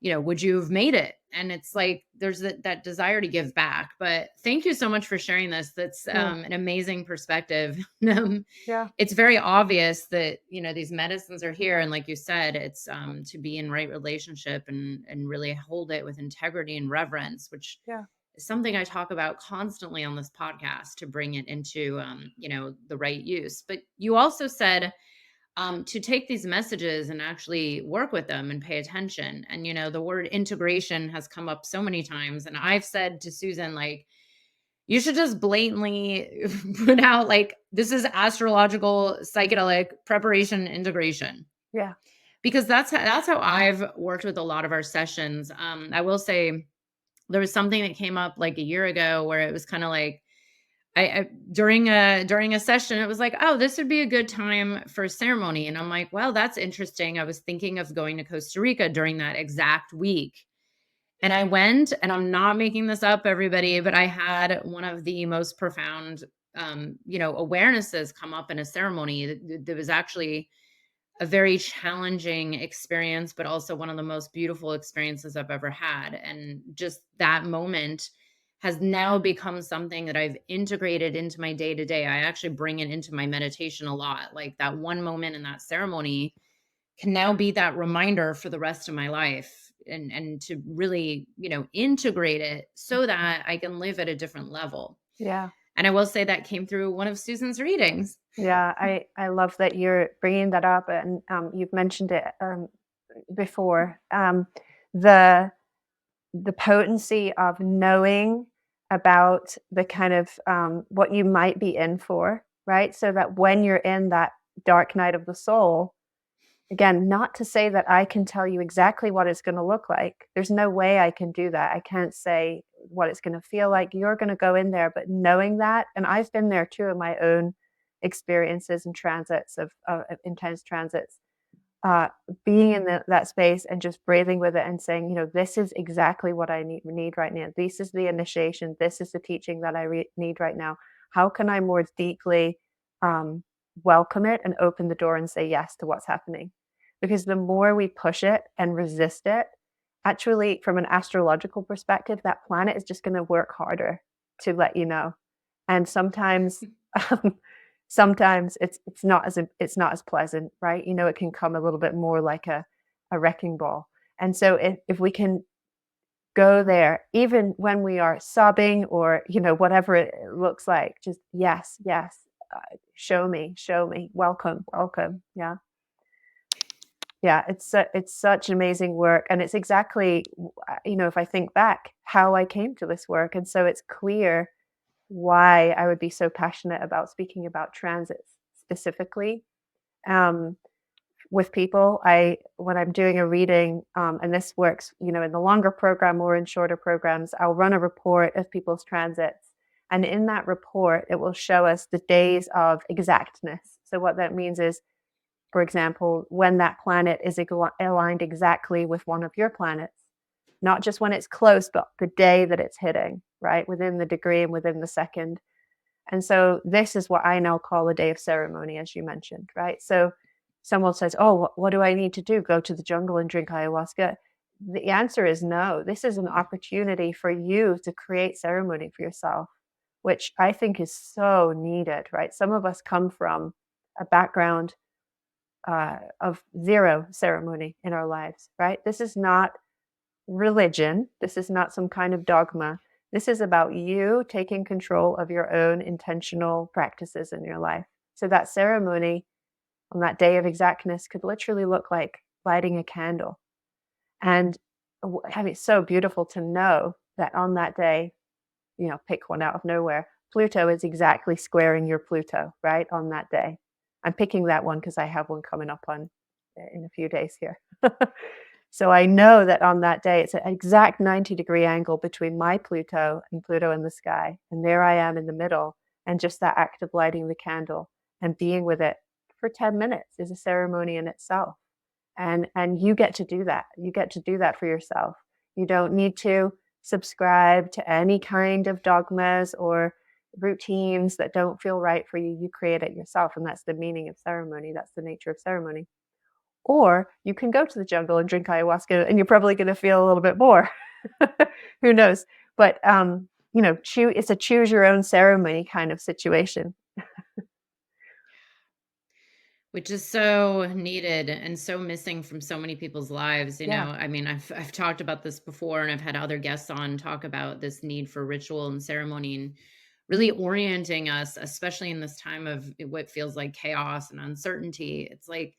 would you have made it? And it's like, there's that desire to give back. But thank you so much for sharing this. That's Mm. an amazing perspective. Yeah. It's very obvious that, these medicines are here. And like you said, it's to be in right relationship, and really hold it with integrity and reverence, which Yeah. is something I talk about constantly on this podcast, to bring it into, the right use. But you also said, to take these messages and actually work with them and pay attention. And, the word integration has come up so many times. And I've said to Susan, like, you should just blatantly put out, like, this is astrological, psychedelic preparation integration, Yeah. because that's how I've worked with a lot of our sessions. I will say there was something that came up like a year ago where it was kind of like, during a session, it was like, oh, this would be a good time for a ceremony. And I'm like, well, that's interesting. I was thinking of going to Costa Rica during that exact week. And I went, and I'm not making this up, everybody, but I had one of the most profound, awarenesses come up in a ceremony. That was actually a very challenging experience, but also one of the most beautiful experiences I've ever had. And just that moment has now become something that I've integrated into my day to day. I actually bring it into my meditation a lot. Like, that one moment in that ceremony can now be that reminder for the rest of my life, and to really, integrate it so that I can live at a different level. Yeah. And I will say that came through one of Susan's readings. Yeah, I love that you're bringing that up, and you've mentioned it before. The the potency of knowing about the kind of what you might be in for, right? So that when you're in that dark night of the soul, again, not to say that I can tell you exactly what it's going to look like. There's no way I can do that. I can't say what it's going to feel like. You're going to go in there, but knowing that, and I've been there too in my own experiences and transits of intense transits. uh, being in that space and just breathing with it and saying, this is exactly what I need right now. This is the initiation. This is the teaching that I need right now. How can I more deeply um, welcome it and open the door and say yes to what's happening? Because the more we push it and resist it, actually, from an astrological perspective, that planet is just going to work harder to let you know. And sometimes um, sometimes it's not as pleasant, right? It can come a little bit more like a wrecking ball. And so if we can go there, even when we are sobbing or whatever it looks like, just yes, yes, show me, welcome, welcome. Yeah. Yeah, it's such amazing work, and it's exactly, if I think back, how I came to this work, and so it's clear why I would be so passionate about speaking about transits specifically, um, with people. When I'm doing a reading, and this works, in the longer program or in shorter programs, I'll run a report of people's transits, and in that report, it will show us the days of exactness. So what that means is, for example, when that planet is aligned exactly with one of your planets, not just when it's close, but the day that it's hitting, right? Within the degree and within the second. And so this is what I now call a day of ceremony, as you mentioned, right? So someone says, oh, what do I need to do? Go to the jungle and drink ayahuasca? The answer is no. This is an opportunity for you to create ceremony for yourself, which I think is so needed, right? Some of us come from a background of zero ceremony in our lives, right? This is not religion. This is not some kind of dogma. This is about you taking control of your own intentional practices in your life. So that ceremony on that day of exactness could literally look like lighting a candle. And I mean, it's so beautiful to know that on that day, pick one out of nowhere, Pluto is exactly squaring your Pluto, right, on that day. I'm picking that one because I have one coming up in a few days here. So I know that on that day, it's an exact 90-degree angle between my Pluto and Pluto in the sky. And there I am in the middle. And just that act of lighting the candle and being with it for 10 minutes is a ceremony in itself. And you get to do that. You get to do that for yourself. You don't need to subscribe to any kind of dogmas or routines that don't feel right for you. You create it yourself. And that's the meaning of ceremony. That's the nature of ceremony. Or you can go to the jungle and drink ayahuasca, and you're probably going to feel a little bit more. Who knows? But it's a choose your own ceremony kind of situation. Which is so needed and so missing from so many people's lives. Yeah. I mean, I've talked about this before, and I've had other guests on talk about this need for ritual and ceremony, and really orienting us, especially in this time of what feels like chaos and uncertainty. It's like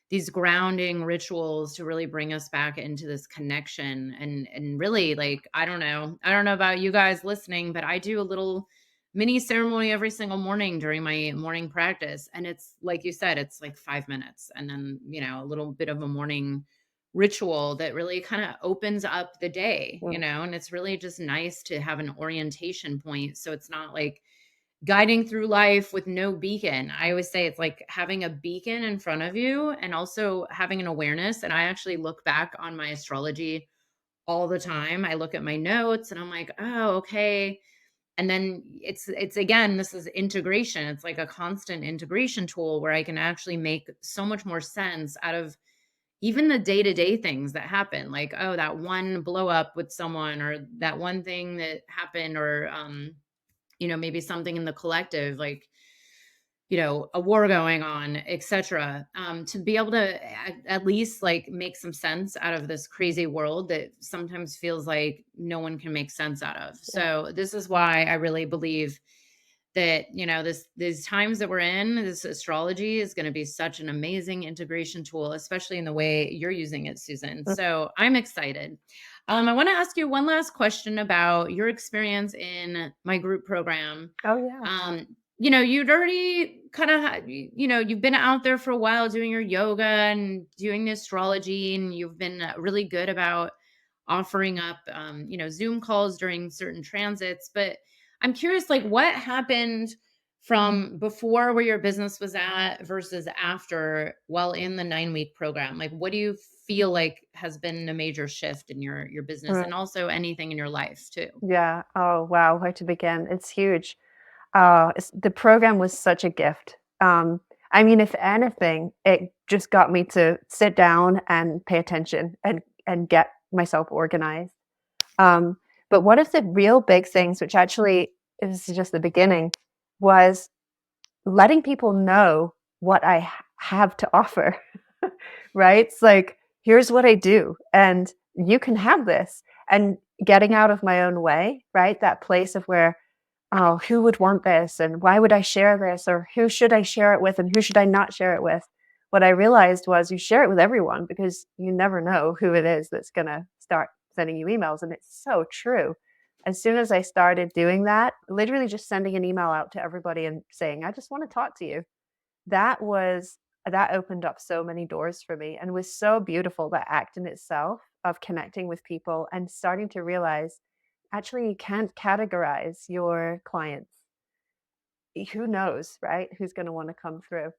these grounding rituals to really bring us back into this connection, and really, like, I don't know about you guys listening, but I do a little mini ceremony every single morning during my morning practice, and it's like you said, it's like 5 minutes, and then a little bit of a morning ritual that really kind of opens up the day, Mm. and it's really just nice to have an orientation point, so it's not like guiding through life with no beacon. I always say it's like having a beacon in front of you and also having an awareness. And I actually look back on my astrology all the time. I look at my notes and I'm like, oh, okay. And then it's again, this is integration. It's like a constant integration tool where I can actually make so much more sense out of even the day-to-day things that happen. Like, oh, that one blow up with someone, or that one thing that happened, or maybe something in the collective, like, a war going on, etc. To be able to at least like make some sense out of this crazy world that sometimes feels like no one can make sense out of. Yeah. So this is why I really believe that these times that we're in, this astrology is going to be such an amazing integration tool, especially in the way you're using it, Susan. Mm. So I'm excited. I want to ask you one last question about your experience in my group program. Oh, yeah. You'd already kind of, you've been out there for a while doing your yoga and doing the astrology, and you've been really good about offering up, Zoom calls during certain transits. But I'm curious, like, what happened from before where your business was at versus after while in the 9-week program? Like, what do you feel like has been a major shift in your business Mm, and also anything in your life too? yeah. Oh, wow. Where to begin? It's huge. The program was such a gift. I mean, if anything, it just got me to sit down and pay attention and get myself organized. Um, but one of the real big things, which actually is just the beginning, was letting people know what I have to offer, right? It's like, here's what I do, and you can have this, and getting out of my own way, right? That place of where, oh, who would want this? And why would I share this? Or who should I share it with? And who should I not share it with? What I realized was you share it with everyone because you never know who it is that's going to start sending you emails. And it's so true. As soon as I started doing that, literally just sending an email out to everybody and saying, I just want to talk to you. That was, that opened up so many doors for me and was so beautiful, that act in itself of connecting with people and starting to realize actually you can't categorize your clients. Who knows, right? Who's going to want to come through.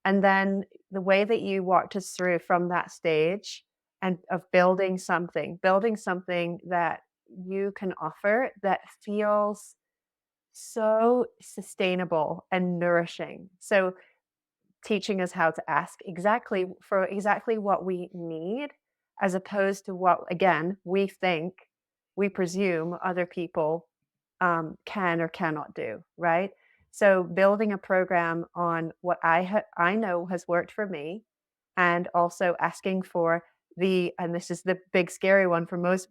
And then the way that you walked us through from that stage and of building something that you can offer that feels so sustainable and nourishing. So teaching us how to ask exactly what we need, as opposed to what, again, we think, we presume other people can or cannot do, right? So building a program on what I know has worked for me, and also asking for and this is the big scary one for most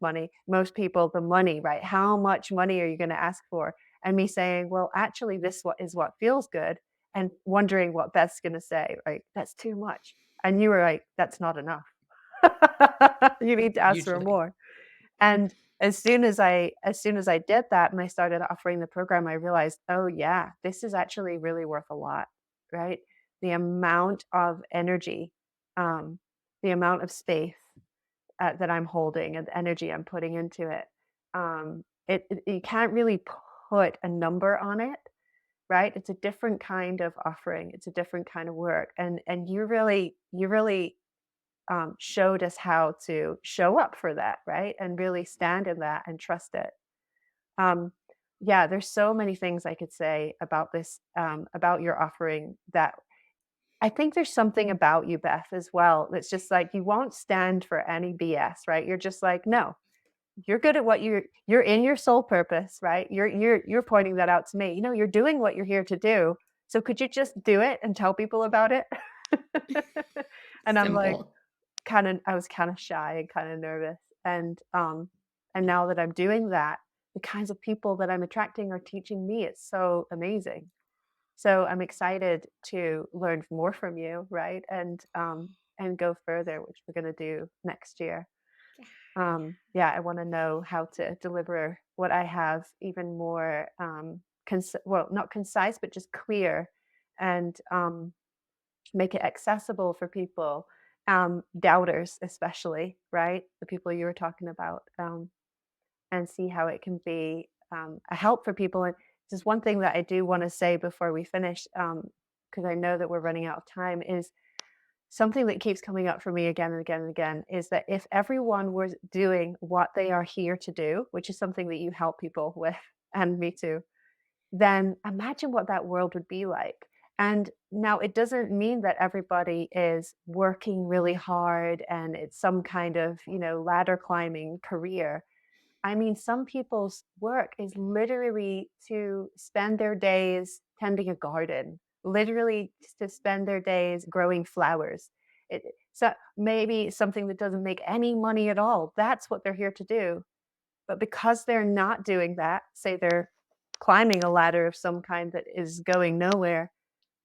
people, the money, right? How much money are you going to ask for? And me saying, well, actually, what feels good, and wondering what Beth's going to say, right? That's too much. And you were like, that's not enough. You need to ask for Usually. more. And as soon as I did that and I started offering the program, I realized, oh yeah, this is actually really worth a lot, right? The amount of energy, um, the amount of space that I'm holding and the energy I'm putting into it. You can't really put a number on it, right? It's a different kind of offering. It's a different kind of work, and you really showed us how to show up for that, right? And really stand in that and trust it. Um, yeah, there's so many things I could say about this, about your offering, that I think there's something about you, Beth, as well. That's just like you won't stand for any BS, right? You're just like, no, you're good at what you're in your soul purpose, right? You're pointing that out to me. You're doing what you're here to do. So could you just do it and tell people about it? And I'm like, Simple. I was kind of shy and kind of nervous. And now that I'm doing that, the kinds of people that I'm attracting are teaching me. It's so amazing. So I'm excited to learn more from you, right? And go further, which we're going to do next year. Yeah, I want to know how to deliver what I have even more, well, not concise, but just clear, and make it accessible for people, doubters especially, right? The people you were talking about, and see how it can be a help for people. And just one thing that I do want to say before we finish, because I know that we're running out of time, is something that keeps coming up for me again and again and again, is that if everyone was doing what they are here to do, which is something that you help people with, and me too, then imagine what that world would be like. And now it doesn't mean that everybody is working really hard and it's some kind of, ladder climbing career. I mean, some people's work is literally to spend their days tending a garden, literally to spend their days growing flowers. So maybe something that doesn't make any money at all. That's what they're here to do. But because they're not doing that, say they're climbing a ladder of some kind that is going nowhere,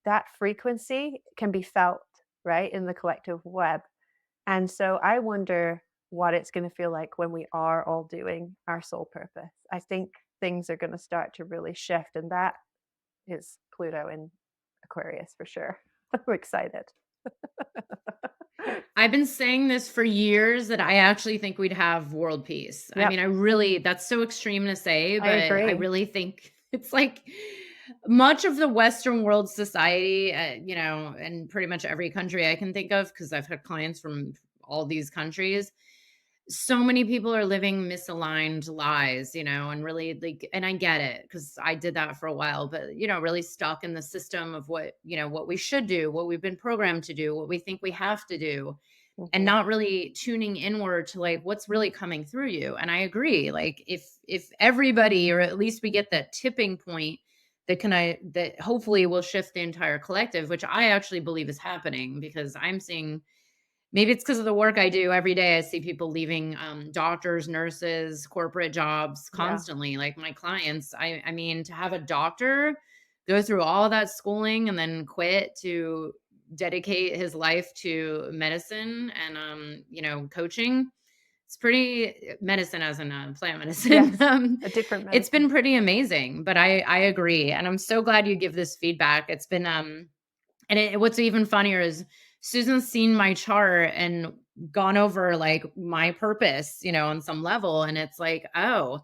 that frequency can be felt, right, in the collective web. And so I wonder what it's going to feel like when we are all doing our soul purpose. I think things are going to start to really shift, and that is Pluto in Aquarius for sure. I'm excited. I've been saying this for years that I actually think we'd have world peace. I Yep, mean, that's so extreme to say, I but I agree. really think it's like much of the Western world society, and pretty much every country I can think of, because I've had clients from all these countries, so many people are living misaligned lives, and really like, and I get it because I did that for a while, but really stuck in the system of what we should do, what we've been programmed to do, what we think we have to do, and Mhm. not really tuning inward to like what's really coming through you. And I agree, like if everybody, or at least we get that tipping point that hopefully will shift the entire collective, which I actually believe is happening, because I'm seeing, maybe it's because of the work I do every day. I see people leaving doctors, nurses, corporate jobs Yeah. constantly. Like my clients, I mean, to have a doctor go through all that schooling and then quit to dedicate his life to medicine and coaching. It's pretty medicine, as in plant medicine. Yes. A different It's medicine. been pretty amazing, but I agree, and I'm so glad you give this feedback. It's been and what's even funnier is Susan's seen my chart and gone over like my purpose, on some level. And it's like, oh,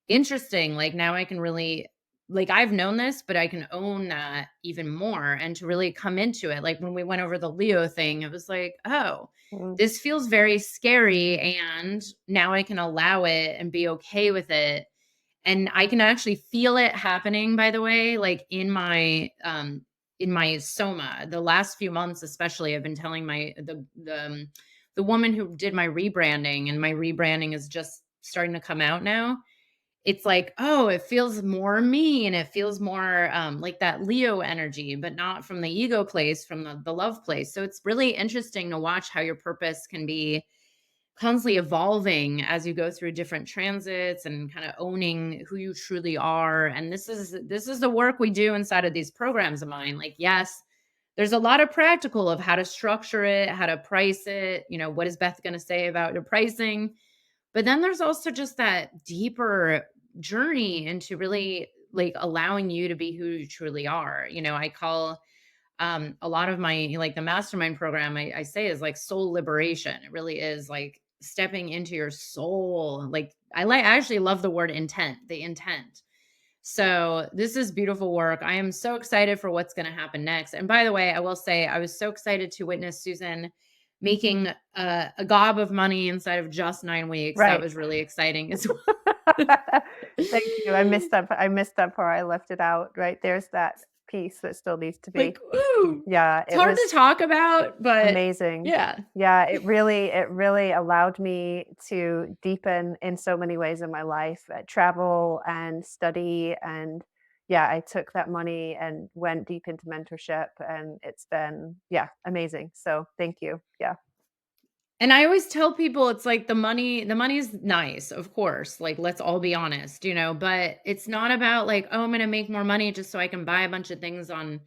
interesting. Like now I can really, like, I've known this, but I can own that even more and to really come into it. Like when we went over the Leo thing, it was like, oh, Mm. this feels very scary. And now I can allow it and be okay with it, and I can actually feel it happening, by the way, like in my soma. The last few months especially, I've been telling the woman who did my rebranding, and my rebranding is just starting to come out now. It's like, oh, it feels more me, and it feels more like that Leo energy, but not from the ego place, from the love place. So it's really interesting to watch how your purpose can be constantly evolving as you go through different transits and kind of owning who you truly are. And this is the work we do inside of these programs of mine. Like, yes, there's a lot of practical of how to structure it, how to price it, what is Beth going to say about your pricing, but then there's also just that deeper journey into really like allowing you to be who you truly are. I call a lot of my, like, the mastermind program, I say, is like soul liberation. It really is like stepping into your soul. Like I actually love the word intent, the intent. So this is beautiful work. I am so excited for what's going to happen next. And by the way, I will say I was so excited to witness Susan making a gob of money inside of just 9 weeks. That Right. was really exciting as well. Thank you. I missed that part. I left it out, right? There's that piece that still needs to be. Like, ooh, Yeah, it's it hard to was talk about, but amazing. yeah. Yeah, it really allowed me to deepen in so many ways in my life, travel and study, and yeah, I took that money and went deep into mentorship, and it's been, yeah, amazing. So thank you. Yeah. And I always tell people it's like the money is nice, of course. Like, let's all be honest, but it's not about like, oh, I'm gonna make more money just so I can buy a bunch of things on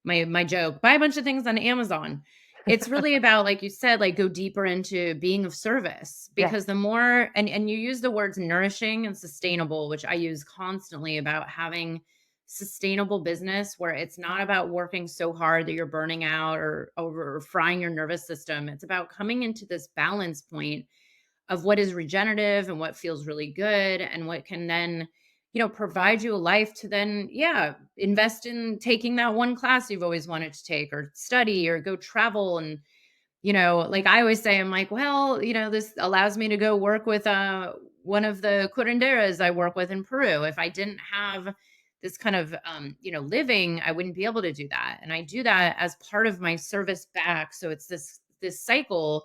my joke, buy a bunch of things on Amazon. It's really about, like you said, like go deeper into being of service, Yes. because the more, and you use the words nourishing and sustainable, which I use constantly, about having sustainable business where it's not about working so hard that you're burning out or over frying your nervous system. It's about coming into this balance point of what is regenerative and what feels really good and what can then, provide you a life to then, yeah, invest in taking that one class you've always wanted to take, or study, or go travel. And like I always say, I'm like, well, this allows me to go work with one of the curanderas I work with in Peru. If I didn't have this kind of living, I wouldn't be able to do that. And I do that as part of my service back. So it's this cycle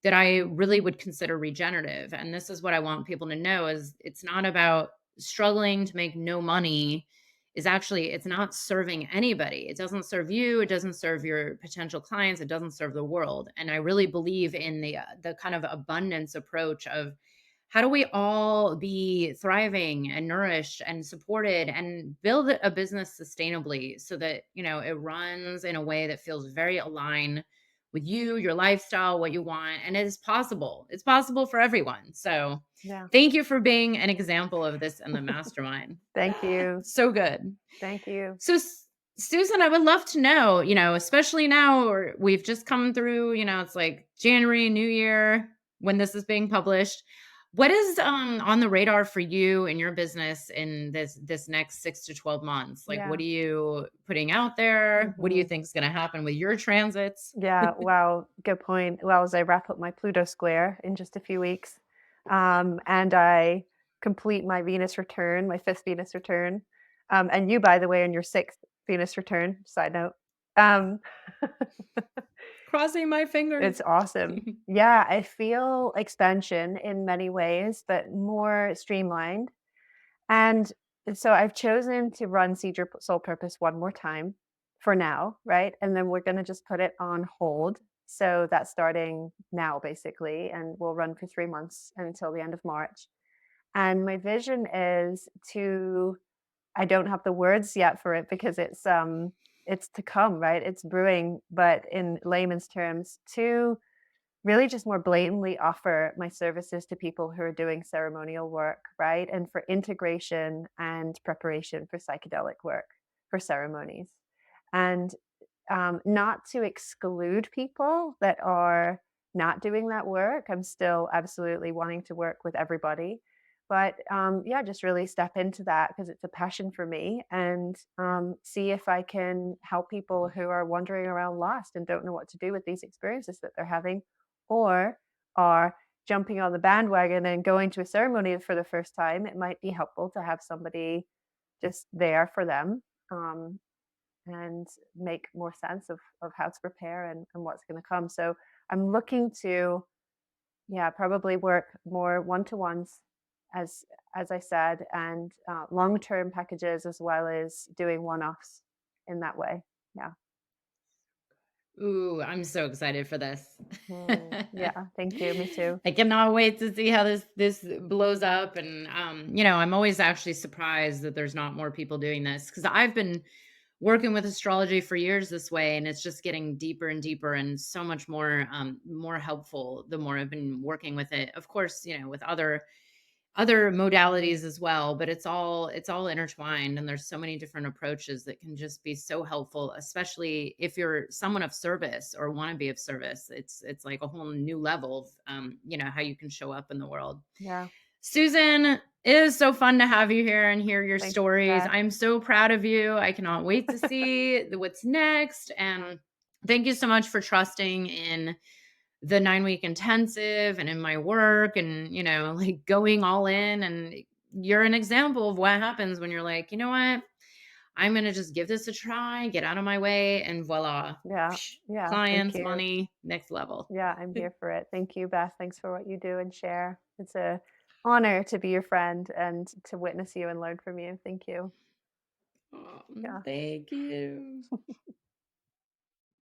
that I really would consider regenerative. And this is what I want people to know, is it's not about struggling to make no money. Is actually, it's not serving anybody. It doesn't serve you, it doesn't serve your potential clients, it doesn't serve the world. And I really believe in the kind of abundance approach of how do we all be thriving and nourished and supported and build a business sustainably so that, it runs in a way that feels very aligned with you, your lifestyle, what you want. And it is possible. It's possible for everyone. So Yeah. thank you for being an example of this in the mastermind. Thank you. So good. Thank you. So, Susan, I would love to know, especially now, or we've just come through, it's like January, New Year when this is being published. What is on the radar for you and your business in this next 6 to 12 months? Like, Yeah. what are you putting out there? What do you Mhm. think is going to happen with your transits? Yeah, wow, good point. Well, as I wrap up my Pluto square in just a few weeks, and I complete my Venus return, my fifth Venus return, and you, by the way, in your sixth Venus return, side note. Um, Crossing my fingers. it's awesome. Yeah, I feel expansion in many ways, but more streamlined. And so I've chosen to run Seed Your Soul Purpose one more time for now, right? And then we're going to just put it on hold. So that's starting now, basically, and we'll run for 3 months until the end of March. And my vision is to, I don't have the words yet for it because it's to come, right? It's brewing, but in layman's terms, to really just more blatantly offer my services to people who are doing ceremonial work, right? And for integration and preparation for psychedelic work, for ceremonies. And not to exclude people that are not doing that work. I'm still absolutely wanting to work with everybody. But yeah, just really step into that because it's a passion for me and see if I can help people who are wandering around lost and don't know what to do with these experiences that they're having or are jumping on the bandwagon and going to a ceremony for the first time. It might be helpful to have somebody just there for them. And make more sense of how to prepare and what's going to come. So I'm looking to, yeah, probably work more one-to-ones as as I said, and long-term packages as well as doing one-offs in that way. Yeah. Ooh, I'm so excited for this. Yeah. Thank you. Me too. I cannot wait to see how this blows up. And I'm always actually surprised that there's not more people doing this because I've been working with astrology for years this way, and it's just getting deeper and deeper and so much more helpful the more I've been working with it. Of course, with other modalities as well, but it's all intertwined, and there's so many different approaches that can just be so helpful, especially if you're someone of service or want to be of service. It's like a whole new level of how you can show up in the world. Yeah. Susan, it is so fun to have you here and hear your Thank you, stories. Beth. I'm so proud of you. I cannot wait to see what's next, and thank you so much for trusting in the 9-week intensive and in my work and, like going all in. And you're an example of what happens when you're like, you know what? I'm going to just give this a try, get out of my way, and voila. Yeah. Yeah. Thank Clients, you. money, next level. Yeah, I'm here for it. Thank you, Beth. Thanks for what you do and share. It's a honor to be your friend and to witness you and learn from you. Thank you. Oh, Yeah. thank you.